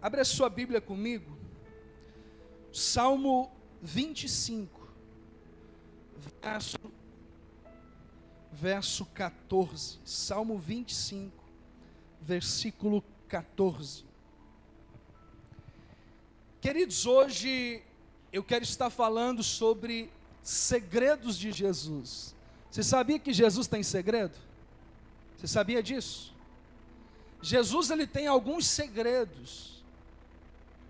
Abre a sua Bíblia comigo, Salmo 25, verso 14, Salmo 25, versículo 14. Queridos, hoje eu quero estar falando sobre segredos de Jesus. Você sabia que Jesus tem segredo? Você sabia disso? Jesus, ele tem alguns segredos,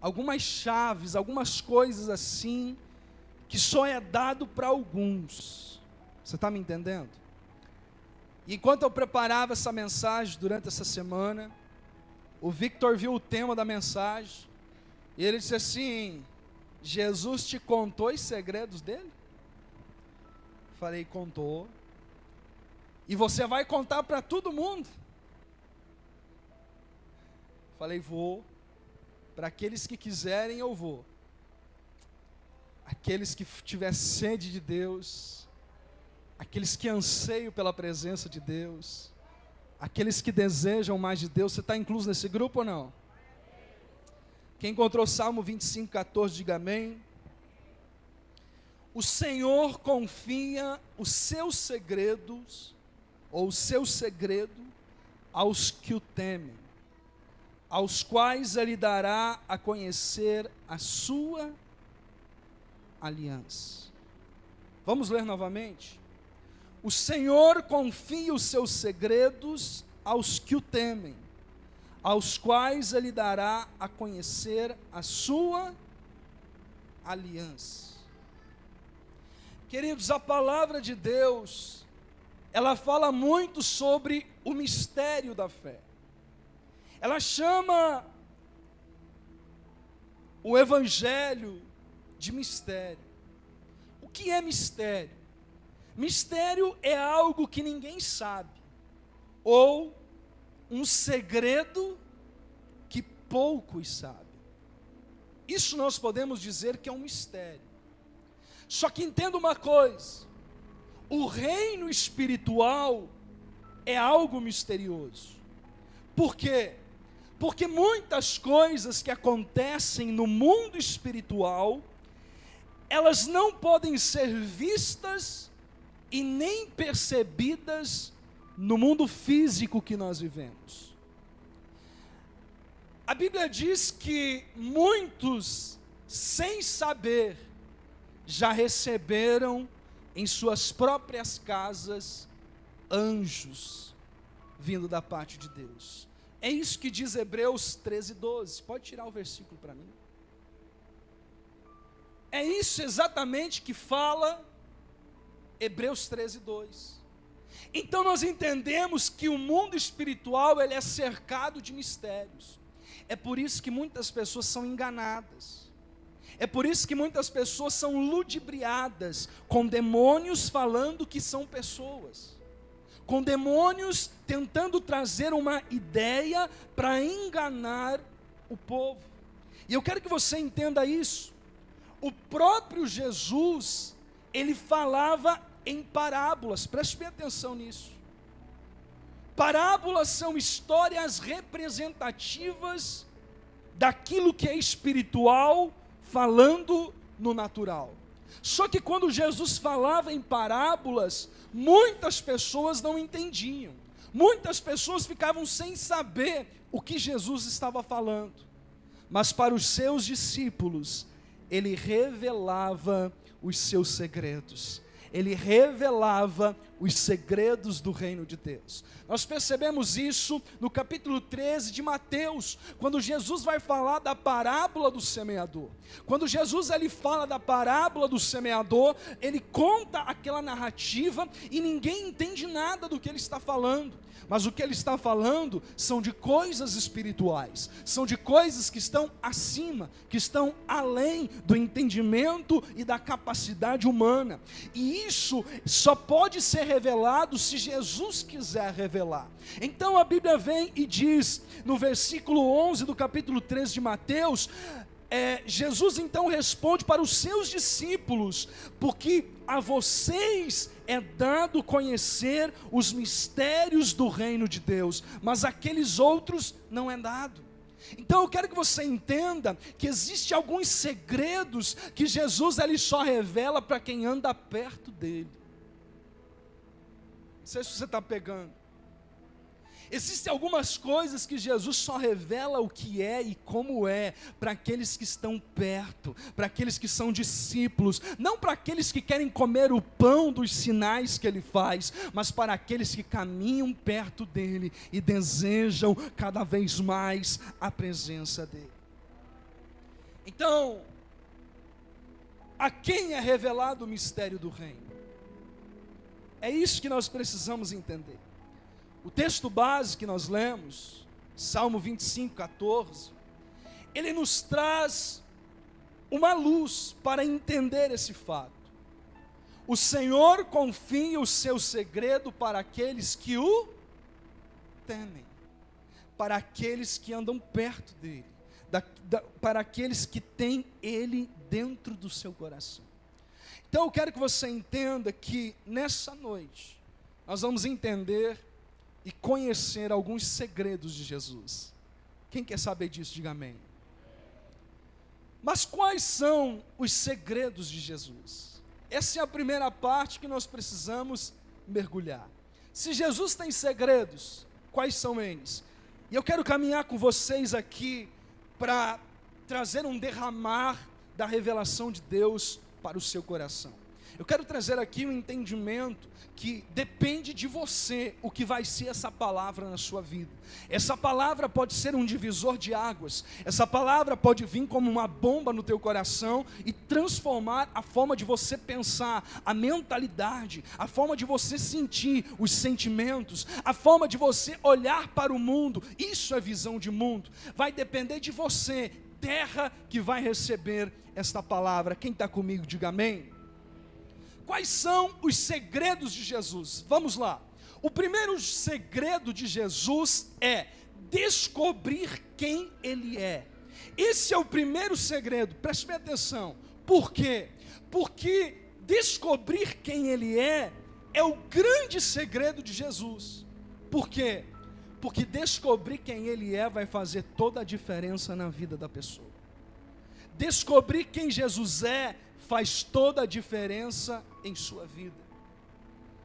algumas chaves, algumas coisas assim, que só é dado para alguns. Você está me entendendo? E enquanto eu preparava essa mensagem durante essa semana, o Victor viu o tema da mensagem, e ele disse assim: Jesus te contou os segredos dele? Falei, contou. E você vai contar para todo mundo? Falei, vou. Para aqueles que quiserem, eu vou. Aqueles que tiver sede de Deus, aqueles que anseiam pela presença de Deus, aqueles que desejam mais de Deus. Você está incluso nesse grupo ou não? Quem encontrou Salmo 25, 14, diga amém. O Senhor confia os seus segredos, ou o seu segredo, aos que o temem, aos quais ele dará a conhecer a sua aliança. Vamos ler novamente? O Senhor confia os seus segredos aos que o temem, aos quais ele dará a conhecer a sua aliança. Queridos, a palavra de Deus, ela fala muito sobre o mistério da fé. Ela chama o Evangelho de mistério. O que é mistério? Mistério é algo que ninguém sabe, ou um segredo que poucos sabem. Isso nós podemos dizer que é um mistério. Só que entenda uma coisa: o reino espiritual é algo misterioso. Por quê? Porque muitas coisas que acontecem no mundo espiritual, elas não podem ser vistas e nem percebidas no mundo físico que nós vivemos. A Bíblia diz que muitos, sem saber, já receberam em suas próprias casas anjos vindo da parte de Deus. É isso que diz Hebreus 13, 12. Pode tirar o versículo para mim. É isso exatamente que fala Hebreus 13, 2. Então nós entendemos que o mundo espiritual, ele é cercado de mistérios. É por isso que muitas pessoas são enganadas. É por isso que muitas pessoas são ludibriadas com demônios falando que são pessoas, com demônios tentando trazer uma ideia para enganar o povo. E eu quero que você entenda isso. O próprio Jesus, ele falava em parábolas. Preste bem atenção nisso. Parábolas são histórias representativas daquilo que é espiritual, falando no natural. Só que quando Jesus falava em parábolas, muitas pessoas não entendiam. Muitas pessoas ficavam sem saber o que Jesus estava falando. Mas para os seus discípulos, ele revelava os seus segredos. Ele revelava os segredos do reino de Deus. Nós percebemos isso no capítulo 13 de Mateus, quando Jesus vai falar da parábola do semeador. Quando Jesus ele fala da parábola do semeador, ele conta aquela narrativa e ninguém entende nada do que ele está falando. Mas o que ele está falando são de coisas espirituais, são de coisas que estão acima, que estão além do entendimento e da capacidade humana. E isso só pode ser revelado se Jesus quiser revelar. Então a Bíblia vem e diz, no versículo 11 do capítulo 13 de Mateus, Jesus então responde para os seus discípulos: porque a vocês é dado conhecer os mistérios do reino de Deus, mas aqueles outros não é dado. Então eu quero que você entenda que existem alguns segredos que Jesus ele só revela para quem anda perto dele. Não sei se você está pegando. Existem algumas coisas que Jesus só revela o que é e como é para aqueles que estão perto, para aqueles que são discípulos, não para aqueles que querem comer o pão dos sinais que ele faz, mas para aqueles que caminham perto dele e desejam cada vez mais a presença dele. Então, a quem é revelado o mistério do reino? É isso que nós precisamos entender. O texto base que nós lemos, Salmo 25, 14, ele nos traz uma luz para entender esse fato. O Senhor confia o seu segredo para aqueles que o temem, para aqueles que andam perto dele, para aqueles que têm ele dentro do seu coração. Então eu quero que você entenda que nessa noite, nós vamos entender e conhecer alguns segredos de Jesus. Quem quer saber disso, diga amém. Mas quais são os segredos de Jesus? Essa é a primeira parte que nós precisamos mergulhar. Se Jesus tem segredos, quais são eles? E eu quero caminhar com vocês aqui para trazer um derramar da revelação de Deus para o seu coração. Eu quero trazer aqui um entendimento que depende de você o que vai ser essa palavra na sua vida. Essa palavra pode ser um divisor de águas. Essa palavra pode vir como uma bomba no teu coração e transformar a forma de você pensar, a mentalidade, a forma de você sentir os sentimentos, a forma de você olhar para o mundo. Isso é visão de mundo. Vai depender de você, terra que vai receber esta palavra. Quem está comigo, diga amém. Quais são os segredos de Jesus? Vamos lá. O primeiro segredo de Jesus é descobrir quem Ele é. Esse é o primeiro segredo, preste bem atenção. Por quê? Porque descobrir quem Ele é o grande segredo de Jesus. Por quê? Porque descobrir quem Ele é vai fazer toda a diferença na vida da pessoa. Descobrir quem Jesus é faz toda a diferença em sua vida.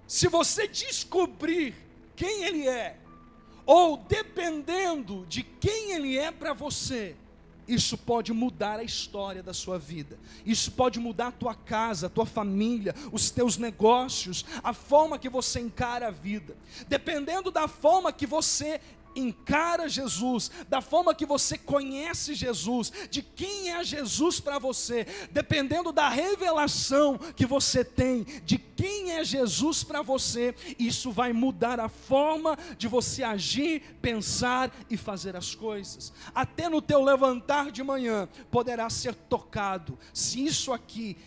Se você descobrir quem Ele é, ou dependendo de quem Ele é para você, isso pode mudar a história da sua vida. Isso pode mudar a tua casa, a tua família, os teus negócios, a forma que você encara a vida. Dependendo da forma que você encara Jesus, da forma que você conhece Jesus, de quem é Jesus para você, dependendo da revelação que você tem de quem é Jesus para você, isso vai mudar a forma de você agir, pensar e fazer as coisas. Até no teu levantar de manhã poderá ser tocado, se isso aqui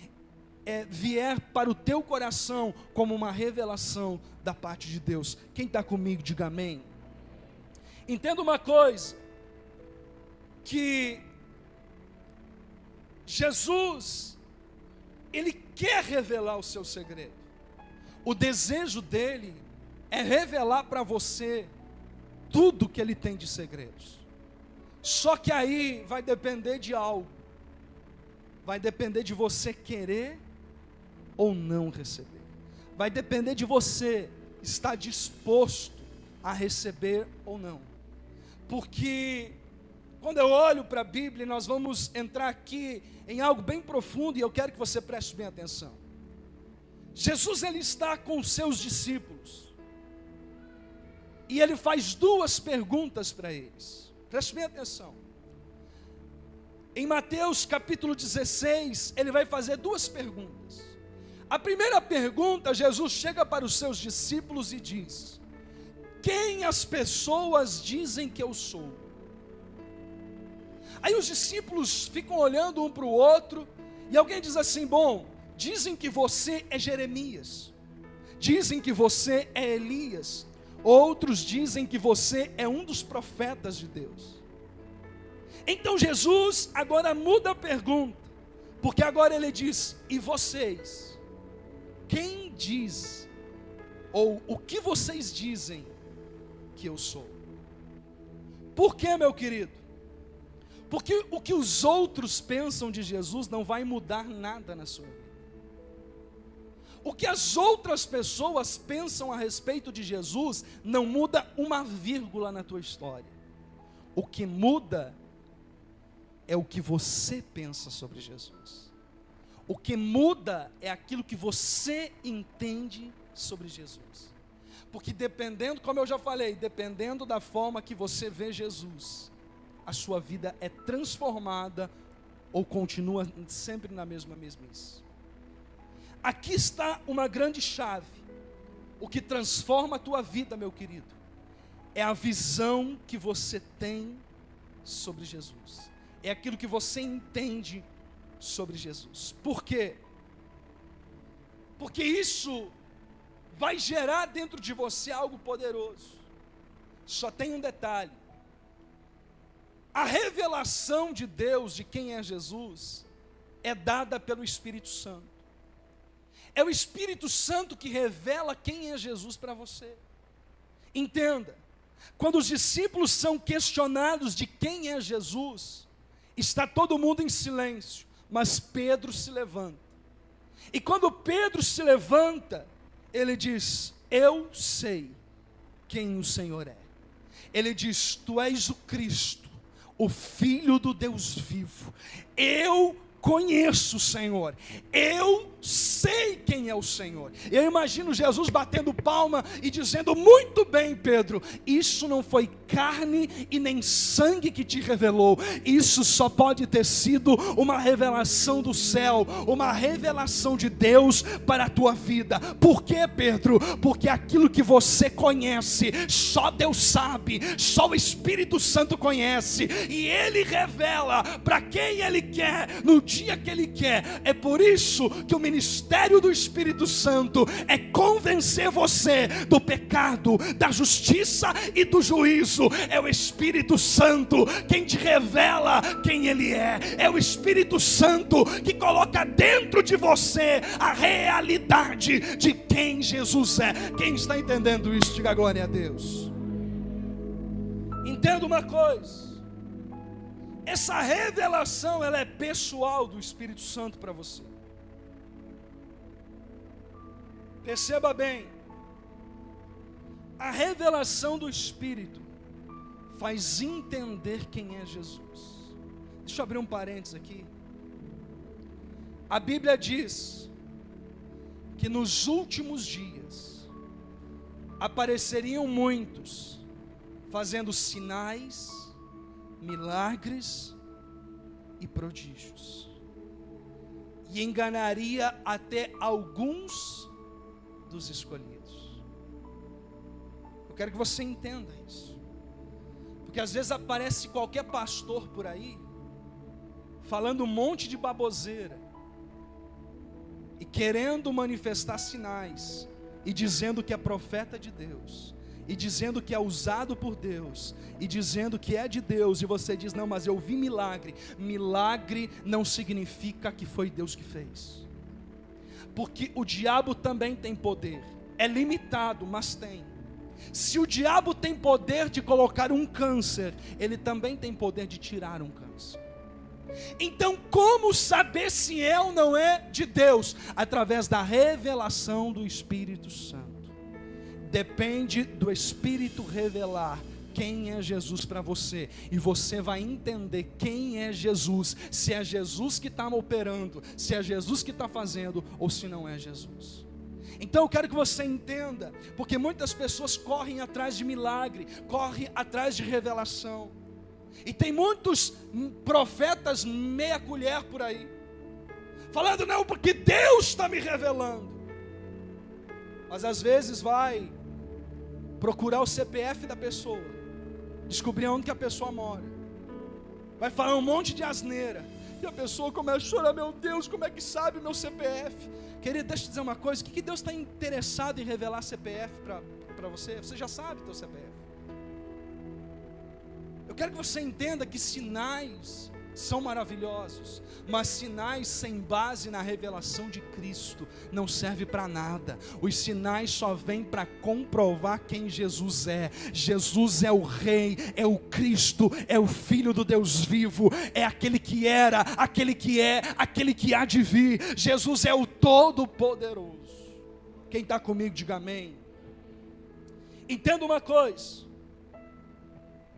vier para o teu coração como uma revelação da parte de Deus. Quem está comigo, diga amém. Entenda uma coisa, que Jesus, Ele quer revelar o seu segredo. O desejo dEle é revelar para você tudo que Ele tem de segredos. Só que aí vai depender de algo. Vai depender de você querer ou não receber. Vai depender de você estar disposto a receber ou não. Porque quando eu olho para a Bíblia, nós vamos entrar aqui em algo bem profundo e eu quero que você preste bem atenção. Jesus, Ele está com os seus discípulos e Ele faz duas perguntas para eles. Preste bem atenção. Em Mateus capítulo 16, Ele vai fazer duas perguntas. A primeira pergunta, Jesus chega para os seus discípulos e diz: quem as pessoas dizem que eu sou? Aí os discípulos ficam olhando um para o outro, e alguém diz assim: bom, dizem que você é Jeremias, dizem que você é Elias, outros dizem que você é um dos profetas de Deus. Então Jesus agora muda a pergunta, porque agora Ele diz: e vocês? Quem diz, ou o que vocês dizem que eu sou? Por quê, meu querido? Porque o que os outros pensam de Jesus não vai mudar nada na sua vida. O que as outras pessoas pensam a respeito de Jesus não muda uma vírgula na tua história. O que muda é o que você pensa sobre Jesus. O que muda é aquilo que você entende sobre Jesus. Porque dependendo, como eu já falei, dependendo da forma que você vê Jesus, a sua vida é transformada ou continua sempre na mesma mesmice. Aqui está uma grande chave. O que transforma a tua vida, meu querido, é a visão que você tem sobre Jesus. É aquilo que você entende sobre Jesus. Por quê? Porque isso vai gerar dentro de você algo poderoso. Só tem um detalhe. A revelação de Deus, de quem é Jesus, é dada pelo Espírito Santo. É o Espírito Santo que revela quem é Jesus para você. Entenda, quando os discípulos são questionados de quem é Jesus, está todo mundo em silêncio, mas Pedro se levanta. E quando Pedro se levanta, ele diz: eu sei quem o Senhor é. Ele diz: tu és o Cristo, o Filho do Deus vivo. Eu conheço o Senhor, eu sei quem é o Senhor. Eu imagino Jesus batendo palma e dizendo: muito bem, Pedro, isso não foi carne e nem sangue que te revelou, isso só pode ter sido uma revelação do céu, uma revelação de Deus para a tua vida. Por quê, Pedro? Porque aquilo que você conhece, só Deus sabe, só o Espírito Santo conhece, e Ele revela para quem Ele quer, no dia que Ele quer. É por isso que o ministério do Espírito Santo é convencer você do pecado, da justiça e do juízo. É o Espírito Santo quem te revela quem Ele é. É o Espírito Santo que coloca dentro de você a realidade de quem Jesus é. Quem está entendendo isso, diga glória a Deus. Entenda uma coisa: essa revelação, ela é pessoal do Espírito Santo para você. Perceba bem, a revelação do Espírito faz entender quem é Jesus. Deixa eu abrir um parênteses aqui. A Bíblia diz que nos últimos dias apareceriam muitos fazendo sinais, milagres e prodígios, e enganaria até alguns dos escolhidos. Eu quero que você entenda isso, porque às vezes aparece qualquer pastor por aí falando um monte de baboseira e querendo manifestar sinais e dizendo que é profeta de Deus, e dizendo que é usado por Deus, e dizendo que é de Deus, e você diz: não, mas eu vi milagre. Milagre não significa que foi Deus que fez, porque o diabo também tem poder, é limitado, mas tem. Se o diabo tem poder de colocar um câncer, ele também tem poder de tirar um câncer. Então, como saber se é ou não é de Deus? Através da revelação do Espírito Santo. Depende do Espírito revelar quem é Jesus para você, e você vai entender quem é Jesus, se é Jesus que está operando, se é Jesus que está fazendo, ou se não é Jesus. Então eu quero que você entenda, porque muitas pessoas correm atrás de milagre, correm atrás de revelação, e tem muitos profetas meia colher por aí, falando: não, porque Deus está me revelando. Mas às vezes vai procurar o CPF da pessoa, descobrir onde que a pessoa mora, vai falar um monte de asneira, e a pessoa começa a chorar: meu Deus, como é que sabe o meu CPF? Querido, deixa eu te dizer uma coisa: o que Deus está interessado em revelar CPF para você? Você já sabe o teu CPF. Eu quero que você entenda que sinais são maravilhosos, mas sinais sem base na revelação de Cristo não serve para nada. Os sinais só vêm para comprovar quem Jesus é. Jesus é o Rei, é o Cristo, é o Filho do Deus vivo, é aquele que era, aquele que é, aquele que há de vir. Jesus é o Todo-Poderoso. Quem está comigo, diga amém. Entenda uma coisa: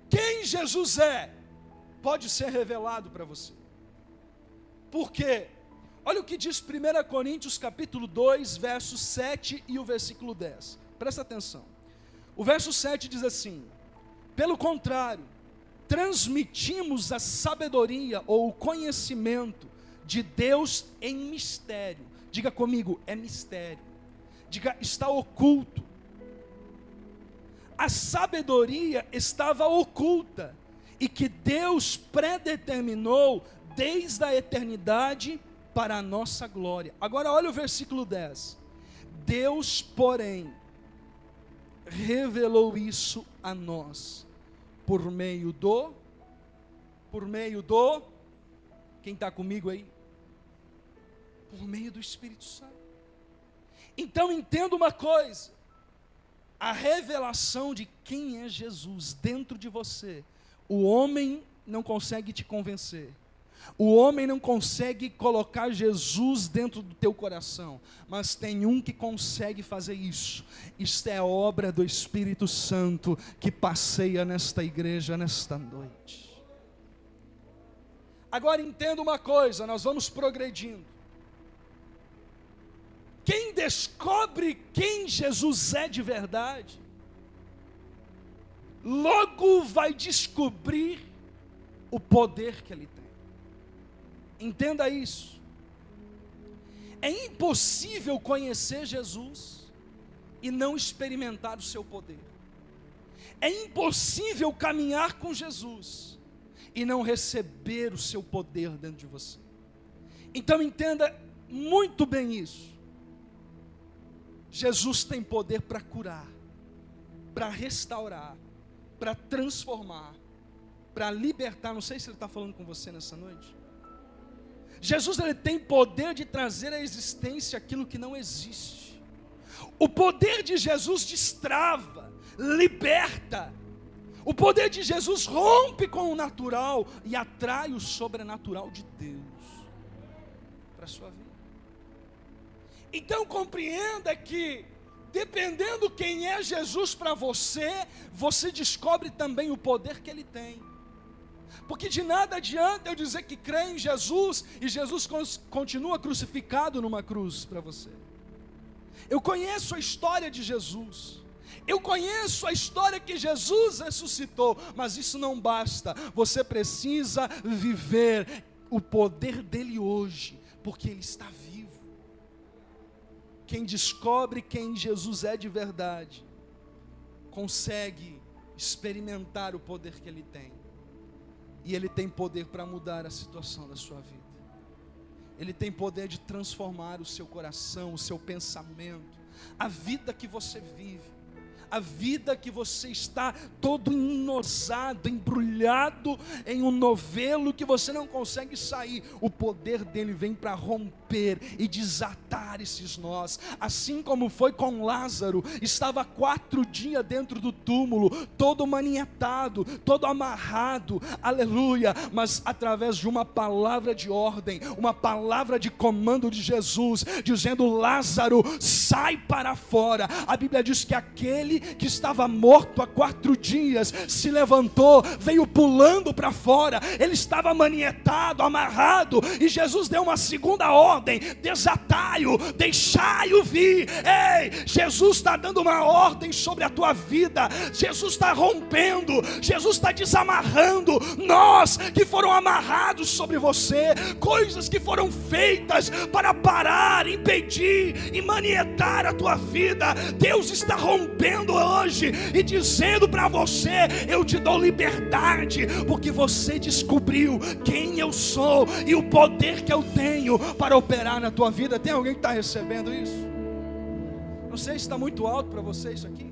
quem Jesus é pode ser revelado para você. Por quê? Olha o que diz 1 Coríntios capítulo 2, verso 7 e o versículo 10. Presta atenção. O verso 7 diz assim: pelo contrário, transmitimos a sabedoria ou o conhecimento de Deus em mistério. Diga comigo, é mistério. Diga, está oculto. A sabedoria estava oculta e que Deus predeterminou desde a eternidade para a nossa glória. Agora olha o versículo 10. Deus, porém, revelou isso a nós por meio do, quem está comigo aí? Por meio do Espírito Santo. Então entenda uma coisa: a revelação de quem é Jesus dentro de você, o homem não consegue te convencer. O homem não consegue colocar Jesus dentro do teu coração, mas tem um que consegue fazer isso. Isto é a obra do Espírito Santo que passeia nesta igreja nesta noite. Agora entenda uma coisa, nós vamos progredindo. Quem descobre quem Jesus é de verdade, logo vai descobrir o poder que ele tem. Entenda isso. É impossível conhecer Jesus e não experimentar o seu poder. É impossível caminhar com Jesus e não receber o seu poder dentro de você. Então entenda muito bem isso. Jesus tem poder para curar, para restaurar, para transformar, para libertar. Não sei se ele está falando com você nessa noite. Jesus, ele tem poder de trazer à existência aquilo que não existe. O poder de Jesus destrava, liberta. O poder de Jesus rompe com o natural e atrai o sobrenatural de Deus para a sua vida. Então compreenda que, dependendo quem é Jesus para você, você descobre também o poder que ele tem. Porque de nada adianta eu dizer que creio em Jesus e Jesus continua crucificado numa cruz para você. Eu conheço a história de Jesus, eu conheço a história que Jesus ressuscitou, mas isso não basta. Você precisa viver o poder dele hoje, porque ele está vivo. Quem descobre quem Jesus é de verdade, consegue experimentar o poder que ele tem. E ele tem poder para mudar a situação da sua vida. Ele tem poder de transformar o seu coração, o seu pensamento, a vida que você vive. A vida que você está todo enosado, embrulhado em um novelo que você não consegue sair. O poder dele vem para romper e desatar esses nós. Assim como foi com Lázaro, estava 4 dias dentro do túmulo, todo maniatado, todo amarrado, aleluia. Mas através de uma palavra de ordem, uma palavra de comando de Jesus, dizendo: Lázaro, sai para fora. A Bíblia diz que aquele que estava morto há 4 dias se levantou, veio pulando para fora. Ele estava manietado, amarrado, e Jesus deu uma segunda ordem: desatai-o, deixai-o vir. Ei, Jesus está dando uma ordem sobre a tua vida. Jesus está rompendo, Jesus está desamarrando nós que foram amarrados sobre você, coisas que foram feitas para parar, impedir e manietar a tua vida. Deus está rompendo hoje e dizendo para você: eu te dou liberdade, porque você descobriu quem eu sou e o poder que eu tenho para operar na tua vida. Tem alguém que está recebendo isso? Não sei se está muito alto para você isso aqui.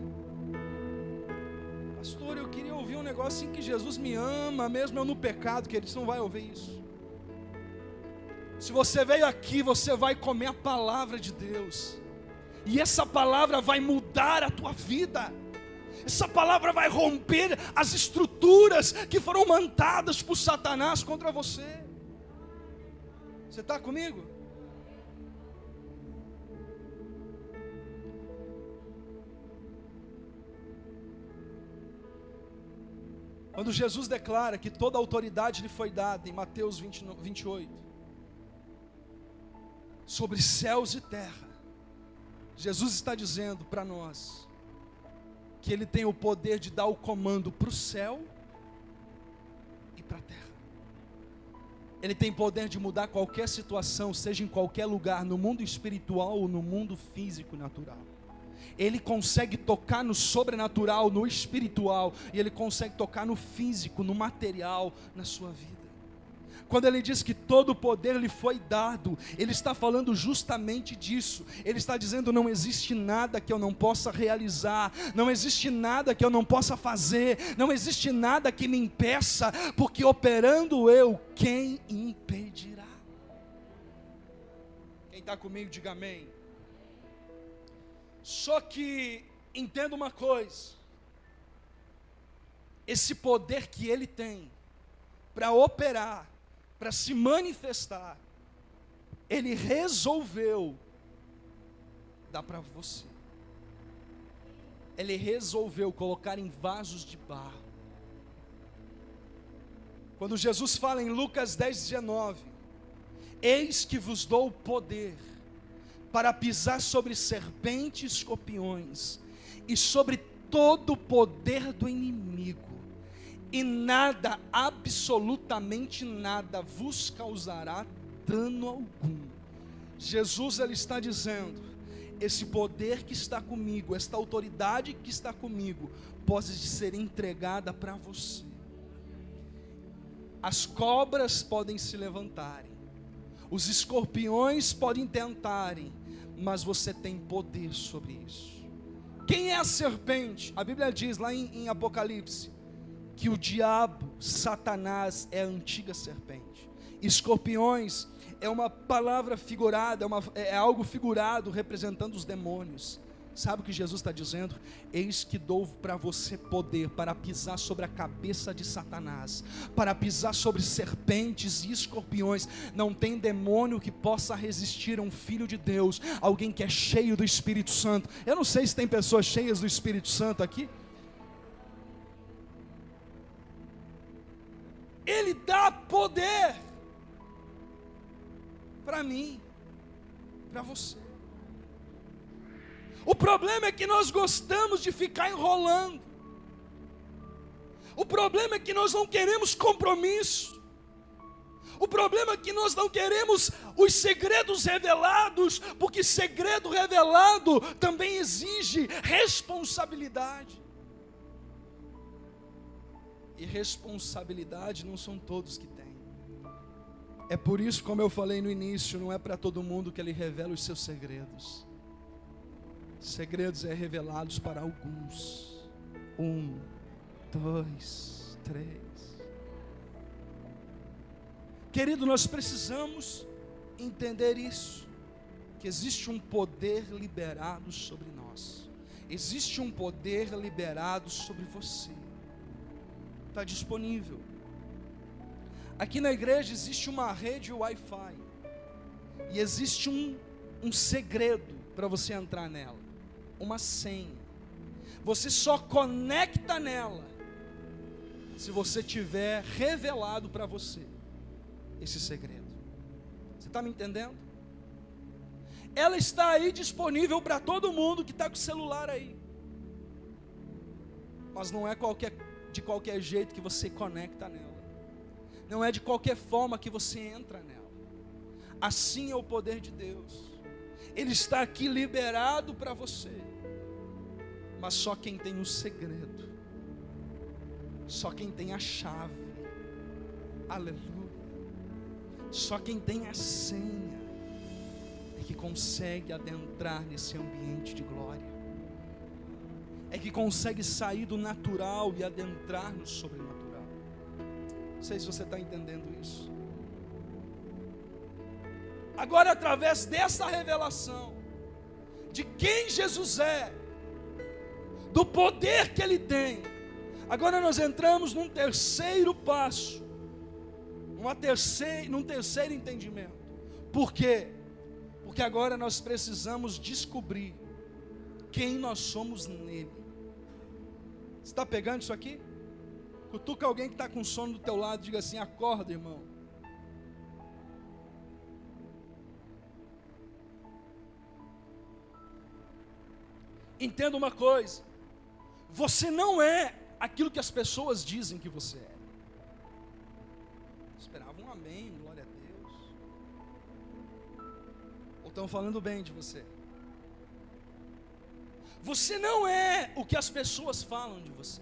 Pastor, eu queria ouvir ouvir um negócio assim que Jesus me ama, mesmo eu no pecado, que eles não vai ouvir isso. Se você veio aqui, você vai comer a palavra de Deus, e essa palavra vai mudar a tua vida. Essa palavra vai romper as estruturas que foram montadas por Satanás contra você. Você está comigo? Quando Jesus declara que toda a autoridade lhe foi dada, em Mateus 28, sobre céus e terra, Jesus está dizendo para nós que Ele tem o poder de dar o comando para o céu e para a terra. Ele tem poder de mudar qualquer situação, seja em qualquer lugar, no mundo espiritual ou no mundo físico natural. Ele consegue tocar no sobrenatural, no espiritual, e Ele consegue tocar no físico, no material, na sua vida. Quando Ele diz que todo o poder lhe foi dado, Ele está falando justamente disso. Ele está dizendo: não existe nada que eu não possa realizar, não existe nada que eu não possa fazer, não existe nada que me impeça, porque operando eu, quem impedirá? Quem está comigo, diga amém. Só que, entenda uma coisa, esse poder que Ele tem para operar, para se manifestar, Ele resolveu dar para você. Ele resolveu colocar em vasos de barro. Quando Jesus fala em Lucas 10:19, eis que vos dou o poder para pisar sobre serpentes e escorpiões, e sobre todo o poder do inimigo, e nada, absolutamente nada, vos causará dano algum. Jesus, Ele está dizendo: esse poder que está comigo, esta autoridade que está comigo, pode ser entregada para você. As cobras podem se levantarem, os escorpiões podem tentarem, mas você tem poder sobre isso. Quem é a serpente? A Bíblia diz lá em Apocalipse que o diabo, Satanás, é a antiga serpente. Escorpiões é uma palavra figurada, é algo figurado representando os demônios. Sabe o que Jesus está dizendo? Eis que dou para você poder para pisar sobre a cabeça de Satanás, para pisar sobre serpentes e escorpiões. Não tem demônio que possa resistir a um filho de Deus, alguém que é cheio do Espírito Santo. Eu não sei se tem pessoas cheias do Espírito Santo aqui. Ele dá poder para mim, para você. O problema é que nós gostamos de ficar enrolando. O problema é que nós não queremos compromisso. O problema é que nós não queremos os segredos revelados, porque segredo revelado também exige responsabilidade. E responsabilidade não são todos que têm. É por isso, como eu falei no início, não é para todo mundo que Ele revela os seus segredos. Segredos é revelados para alguns. 1, 2, 3. Querido, nós precisamos entender isso, que existe um poder liberado sobre nós. Existe um poder liberado sobre você. Está disponível. Aqui na igreja existe uma rede Wi-Fi. E existe um segredo para você entrar nela. Uma senha. Você só conecta nela se você tiver revelado para você esse segredo. Você está me entendendo? Ela está aí disponível para todo mundo que está com o celular aí. Mas não é de qualquer jeito que você conecta nela. Não é de qualquer forma que você entra nela. Assim é o poder de Deus. Ele está aqui liberado para você. Mas só quem tem o segredo, só quem tem a chave, aleluia, só quem tem a senha é que consegue adentrar nesse ambiente de glória. é que consegue sair do natural e adentrar no sobrenatural. Não sei se você está entendendo isso. Agora, através dessa revelação de quem Jesus é, do poder que Ele tem, agora nós entramos num terceiro passo, num terceiro entendimento. Por quê? Porque agora nós precisamos descobrir quem nós somos nele. Você está pegando isso aqui? Cutuca alguém que está com sono do teu lado e diga assim: acorda, irmão. Entenda uma coisa: você não é aquilo que as pessoas dizem que você é. Esperava um amém, glória a Deus. Ou estão falando bem de você? Você não é o que as pessoas falam de você.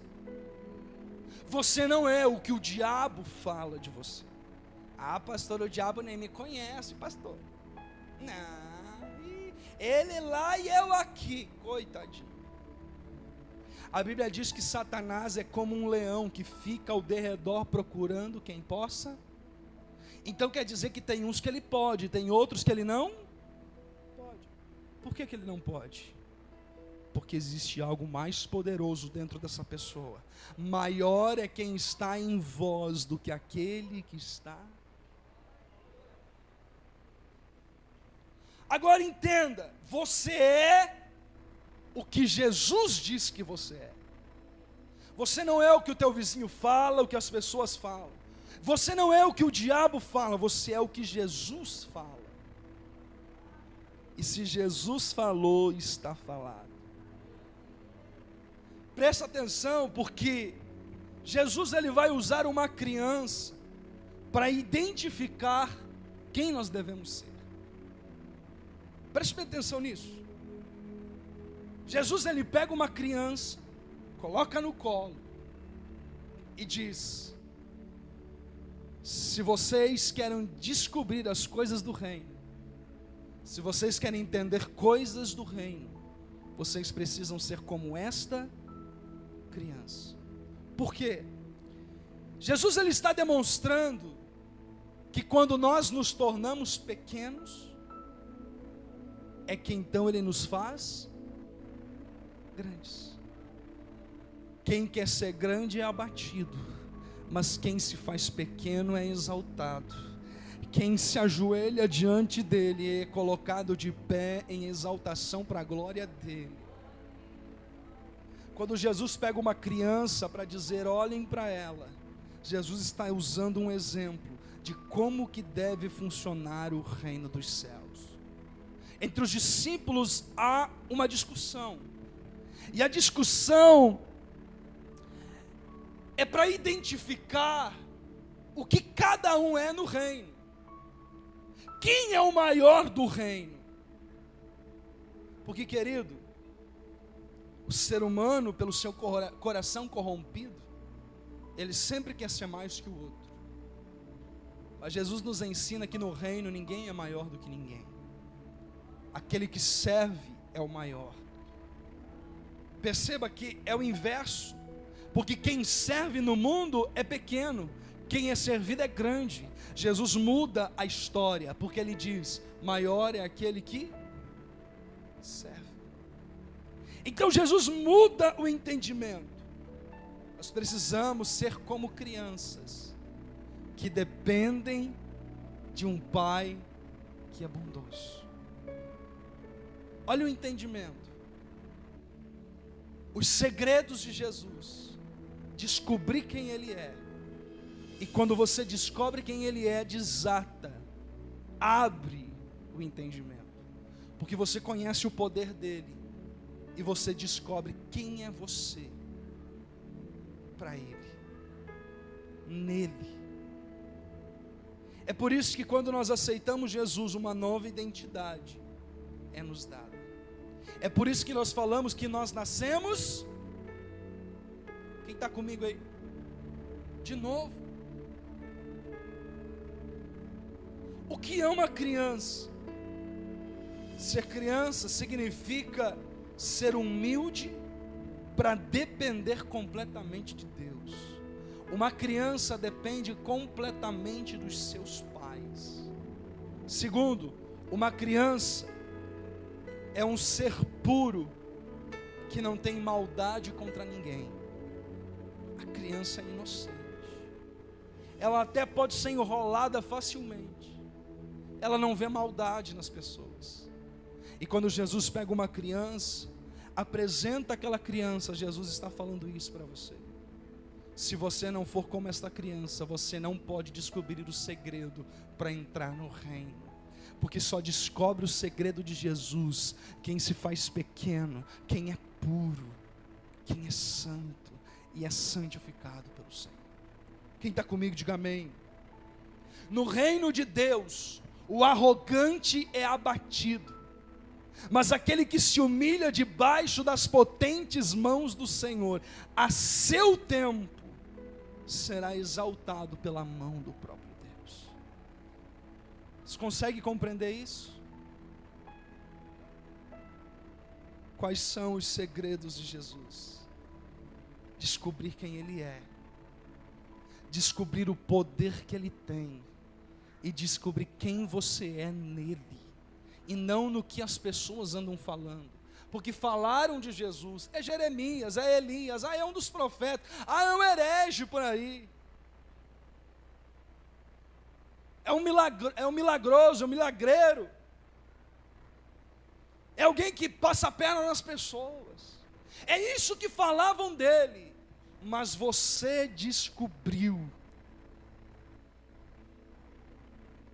Você não é o que o diabo fala de você. Ah, pastor, o diabo nem me conhece, pastor. Não, ele lá e eu aqui, coitadinho. A Bíblia diz que Satanás é como um leão que fica ao derredor procurando quem possa. Então quer dizer que tem uns que ele pode, tem outros que ele não pode. Por que ele não pode? Porque existe algo mais poderoso dentro dessa pessoa. Maior é quem está em vós do que aquele que está. Agora entenda, você é o que Jesus diz que você é. Você não é o que o teu vizinho fala, o que as pessoas falam. Você não é o que o diabo fala, você é o que Jesus fala. E se Jesus falou, está falado. Presta atenção, porque Jesus ele vai usar uma criança para identificar quem nós devemos ser. Preste atenção nisso. Jesus ele pega uma criança, coloca no colo e diz: se vocês querem descobrir as coisas do reino, se vocês querem entender coisas do reino, vocês precisam ser como esta criança. Por quê? Jesus ele está demonstrando que quando nós nos tornamos pequenos, é que então ele nos faz grandes. Quem quer ser grande é abatido, mas quem se faz pequeno é exaltado. Quem se ajoelha diante dele é colocado de pé em exaltação para a glória dele. Quando Jesus pega uma criança para dizer, olhem para ela, Jesus está usando um exemplo de como que deve funcionar o reino dos céus. Entre os discípulos há uma discussão, e a discussão é para identificar o que cada um é no reino. Quem é o maior do reino? Porque, querido, o ser humano, pelo seu coração corrompido, ele sempre quer ser mais que o outro. Mas Jesus nos ensina que no reino ninguém é maior do que ninguém. Aquele que serve é o maior. Perceba que é o inverso, porque quem serve no mundo é pequeno, quem é servido é grande. Jesus muda a história, porque ele diz, maior é aquele que serve. Então Jesus muda o entendimento. Nós precisamos ser como crianças que dependem de um pai que é bondoso. Olha o entendimento. Os segredos de Jesus. Descobrir quem Ele é. E quando você descobre quem Ele é, desata, abre o entendimento. Porque você conhece o poder dEle. E você descobre quem é você para Ele, nele. É por isso que quando nós aceitamos Jesus, uma nova identidade é nos dada. É por isso que nós falamos que nós nascemos. Quem está comigo aí? De novo. O que é uma criança? Ser criança significa ser humilde para depender completamente de Deus. Uma criança depende completamente dos seus pais. Segundo, uma criança é um ser puro que não tem maldade contra ninguém. A criança é inocente. Ela até pode ser enrolada facilmente. Ela não vê maldade nas pessoas. E quando Jesus pega uma criança, apresenta aquela criança, Jesus está falando isso para você. Se você não for como esta criança, você não pode descobrir o segredo para entrar no reino. Porque só descobre o segredo de Jesus quem se faz pequeno, quem é puro, quem é santo e é santificado pelo Senhor. Quem está comigo, diga amém. No reino de Deus, o arrogante é abatido, mas aquele que se humilha debaixo das potentes mãos do Senhor, a seu tempo, será exaltado pela mão do próprio Deus. Você consegue compreender isso? Quais são os segredos de Jesus? Descobrir quem Ele é, descobrir o poder que Ele tem, e descobrir quem você é nele, e não no que as pessoas andam falando. Porque falaram de Jesus, é Jeremias, é Elias, é um dos profetas, é um herege por aí, é um milagroso, é um milagreiro, é alguém que passa a perna nas pessoas. É isso que falavam dele. Mas você descobriu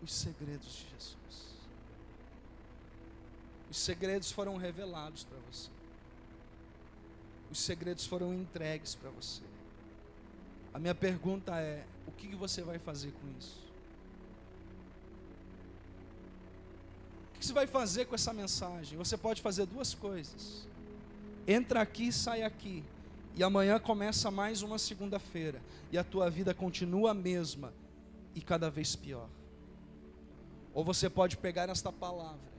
os segredos de Jesus. Os segredos foram revelados para você. Os segredos foram entregues para você. A minha pergunta é: o que você vai fazer com isso? O que você vai fazer com essa mensagem? Você pode fazer duas coisas: entra aqui e sai aqui, e amanhã começa mais uma segunda-feira, e a tua vida continua a mesma e cada vez pior. Ou você pode pegar esta palavra,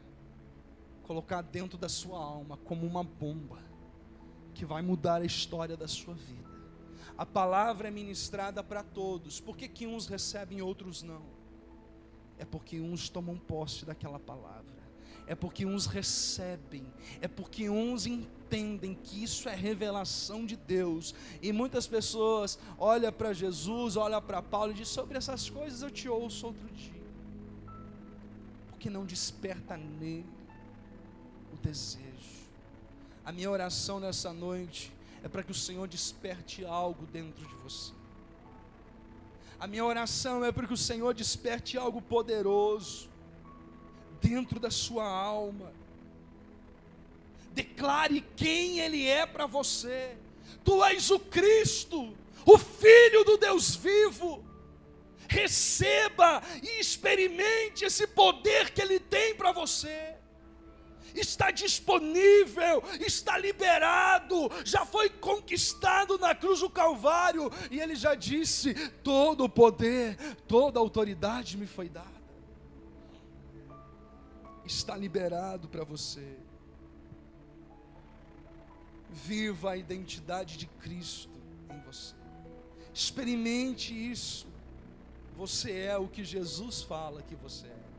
colocar dentro da sua alma como uma bomba, que vai mudar a história da sua vida. A palavra é ministrada para todos. Por que uns recebem e outros não? É porque uns tomam posse daquela palavra, é porque uns recebem, é porque uns entendem que isso é revelação de Deus. E muitas pessoas olham para Jesus, olham para Paulo e dizem: sobre essas coisas eu te ouço outro dia. Porque não desperta nele o desejo. A minha oração nessa noite é para que o Senhor desperte algo dentro de você. A minha oração é para que o Senhor desperte algo poderoso dentro da sua alma. Declare quem Ele é para você. Tu és o Cristo, o Filho do Deus vivo. Receba e experimente esse poder que Ele tem para você. Está disponível, está liberado, já foi conquistado na cruz do Calvário, e Ele já disse: todo o poder, toda a autoridade me foi dada. Está liberado para você. Viva a identidade de Cristo em você. Experimente isso. Você é o que Jesus fala que você é.